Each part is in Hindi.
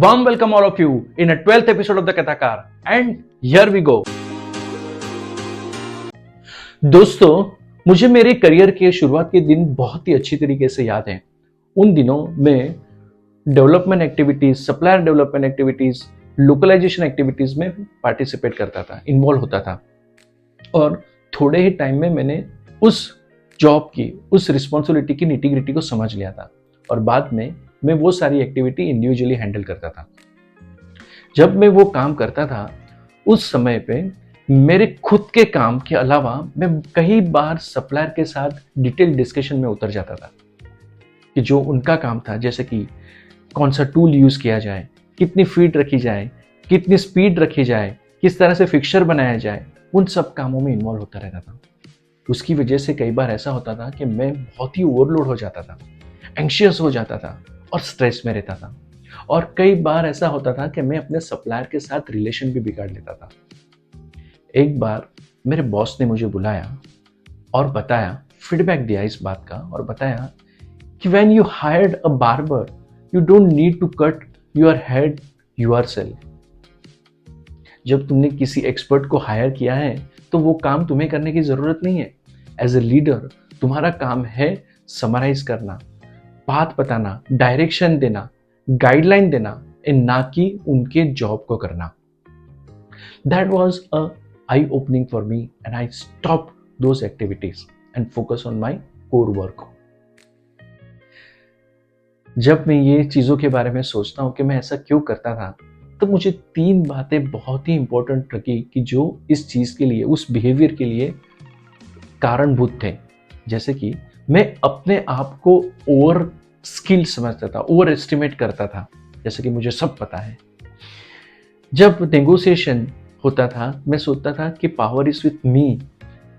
Warm welcome all of you in a 12th episode of the Kathakar and here we go. दोस्तों, मुझे मेरे करियर के शुरुआत के दिन बहुत ही अच्छी तरीके से याद हैं। उन दिनों में development activities, supplier development activities, localisation activities में पार्टिसिपेट करता था, इन्वॉल्व होता था और थोड़े ही टाइम में मैंने उस जॉब की, उस रिस्पॉन्सिबिलिटी की निटी-ग्रिटी को समझ लिया था और बाद में मैं वो सारी एक्टिविटी इंडिविजुअली हैंडल करता था। जब मैं वो काम करता था उस समय पे मेरे खुद के काम के अलावा मैं कई बार सप्लायर के साथ डिटेल डिस्कशन में उतर जाता था कि जो उनका काम था, जैसे कि कौन सा टूल यूज़ किया जाए, कितनी फीड रखी जाए, कितनी स्पीड रखी जाए, किस तरह से फिक्सचर बनाया जाए, उन सब कामों में इन्वॉल्व होता रहता था। उसकी वजह से कई बार ऐसा होता था कि मैं बहुत ही ओवरलोड हो जाता था, एंग्शियस हो जाता था और स्ट्रेस में रहता था और कई बार ऐसा होता था कि मैं अपने सप्लायर के साथ रिलेशन भी बिगाड़ लेता था। एक बार मेरे बॉस ने मुझे बुलाया और बताया, फीडबैक दिया इस बात का और बताया कि when you hired a barber you don't need to cut your head yourself. जब तुमने किसी एक्सपर्ट को हायर किया है तो वो काम तुम्हें करने की जरूरत नहीं है। एज ए लीडर तुम्हारा काम है समराइज करना, बात बताना, डायरेक्शन देना, गाइडलाइन देना, ना कि उनके जॉब को करना। That was a I opening for me and I stop those activities and focus on my core work. जब मैं ये चीजों के बारे में सोचता हूं कि मैं ऐसा क्यों करता था, तो मुझे 3 बातें बहुत ही इंपॉर्टेंट लगी कि जो इस चीज के लिए, उस बिहेवियर के लिए कारणभूत थे। जैसे कि मैं अपने आप को ओवर स्किल समझता था, ओवर एस्टिमेट करता था, जैसे कि मुझे सब पता है। जब नेगोशिएशन होता था मैं सोचता था कि पावर इज विथ मी,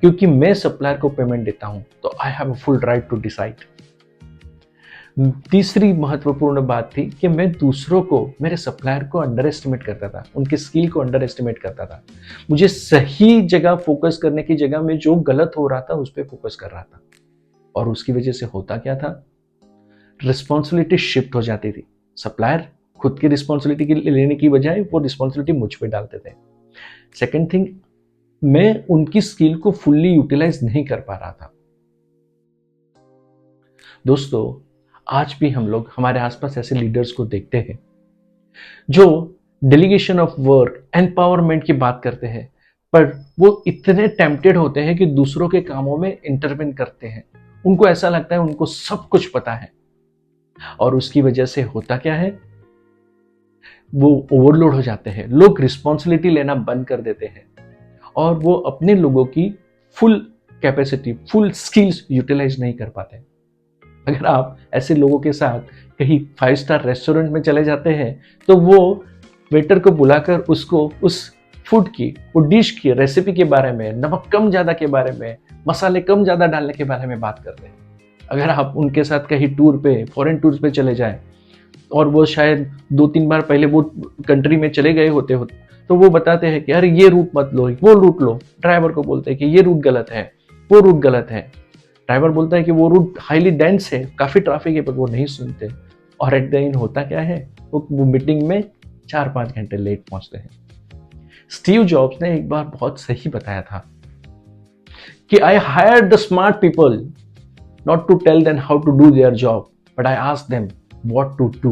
क्योंकि मैं सप्लायर को पेमेंट देता हूं तो I have a full right to decide. तीसरी महत्वपूर्ण बात थी कि मैं दूसरों को, मेरे सप्लायर को अंडर एस्टिमेट करता था, उनके स्किल को अंडर एस्टिमेट करता था। मुझे सही जगह फोकस करने की जगह में जो गलत हो रहा था उस पर फोकस कर रहा था और उसकी वजह से होता क्या था, रिस्पॉन्सिबिलिटी शिफ्ट हो जाती थी। सप्लायर खुद की रिस्पॉन्सिबिलिटी लेने की बजाय वो रिस्पॉन्सिबिलिटी मुझ पे डालते थे। सेकेंड थिंग, मैं उनकी स्किल को फुल्ली यूटिलाइज नहीं कर पा रहा था। दोस्तों, आज भी हम लोग हमारे आसपास ऐसे लीडर्स को देखते हैं जो डेलीगेशन ऑफ वर्क, एम्पावरमेंट की बात करते हैं, पर वो इतने टेम्प्टेड होते हैं कि दूसरों के कामों में इंटरवेन करते हैं। उनको ऐसा लगता है उनको सब कुछ पता है और उसकी वजह से होता क्या है, वो ओवरलोड हो जाते हैं। लोग रिस्पॉन्सिबिलिटी लेना बंद कर देते हैं और वो अपने लोगों की full capacity, full skills utilise नहीं कर पाते। अगर आप ऐसे लोगों के साथ कहीं 5 स्टार रेस्टोरेंट में चले जाते हैं तो वो वेटर को बुलाकर उसको उस फूड की, वो डिश की रेसिपी के बारे में, नमक कम ज़्यादा के बारे में, मसाले कम ज़्यादा डालने के बारे में बात करते हैं। अगर आप उनके साथ कहीं टूर पे, फॉरेन टूर पे चले जाएं और वो शायद 2-3 बार पहले वो कंट्री में चले गए होते तो वो बताते हैं कि अरे ये रूट मत लो, वो रूट लो। ड्राइवर को बोलते हैं कि ये रूट गलत है, वो रूट गलत है। ड्राइवर बोलता है कि वो रूट हाईली डेंस है, काफ़ी ट्रैफिक है, पर वो नहीं सुनते और एट द एंड होता क्या है, वो मीटिंग में 4-5 घंटे लेट पहुंचते हैं। स्टीव जॉब्स ने एक बार बहुत सही बताया था कि I hired the smart people not to tell them how to do their job, but I asked them what to do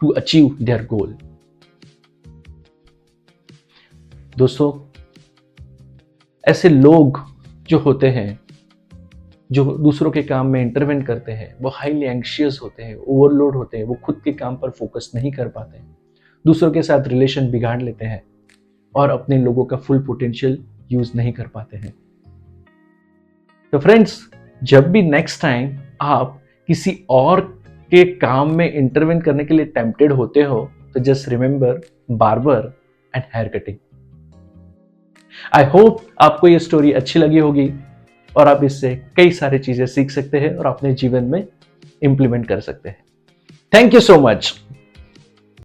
to achieve their goal. दोस्तों, ऐसे लोग जो होते हैं, जो दूसरों के काम में इंटरवेन करते हैं, वो हाईली एंग्शियस होते हैं, ओवरलोड होते हैं, वो खुद के काम पर फोकस नहीं कर पाते, दूसरों के साथ रिलेशन बिगाड़ लेते हैं और अपने लोगों का फुल पोटेंशियल यूज नहीं कर पाते हैं। तो फ्रेंड्स, जब भी नेक्स्ट टाइम आप किसी और के काम में इंटरवेन करने के लिए टेम्प्टेड होते हो तो just remember barber and hair cutting. I hope आपको ये स्टोरी अच्छी लगी होगी और आप इससे कई सारी चीजें सीख सकते हैं और अपने जीवन में इंप्लीमेंट कर सकते हैं। Thank you so much.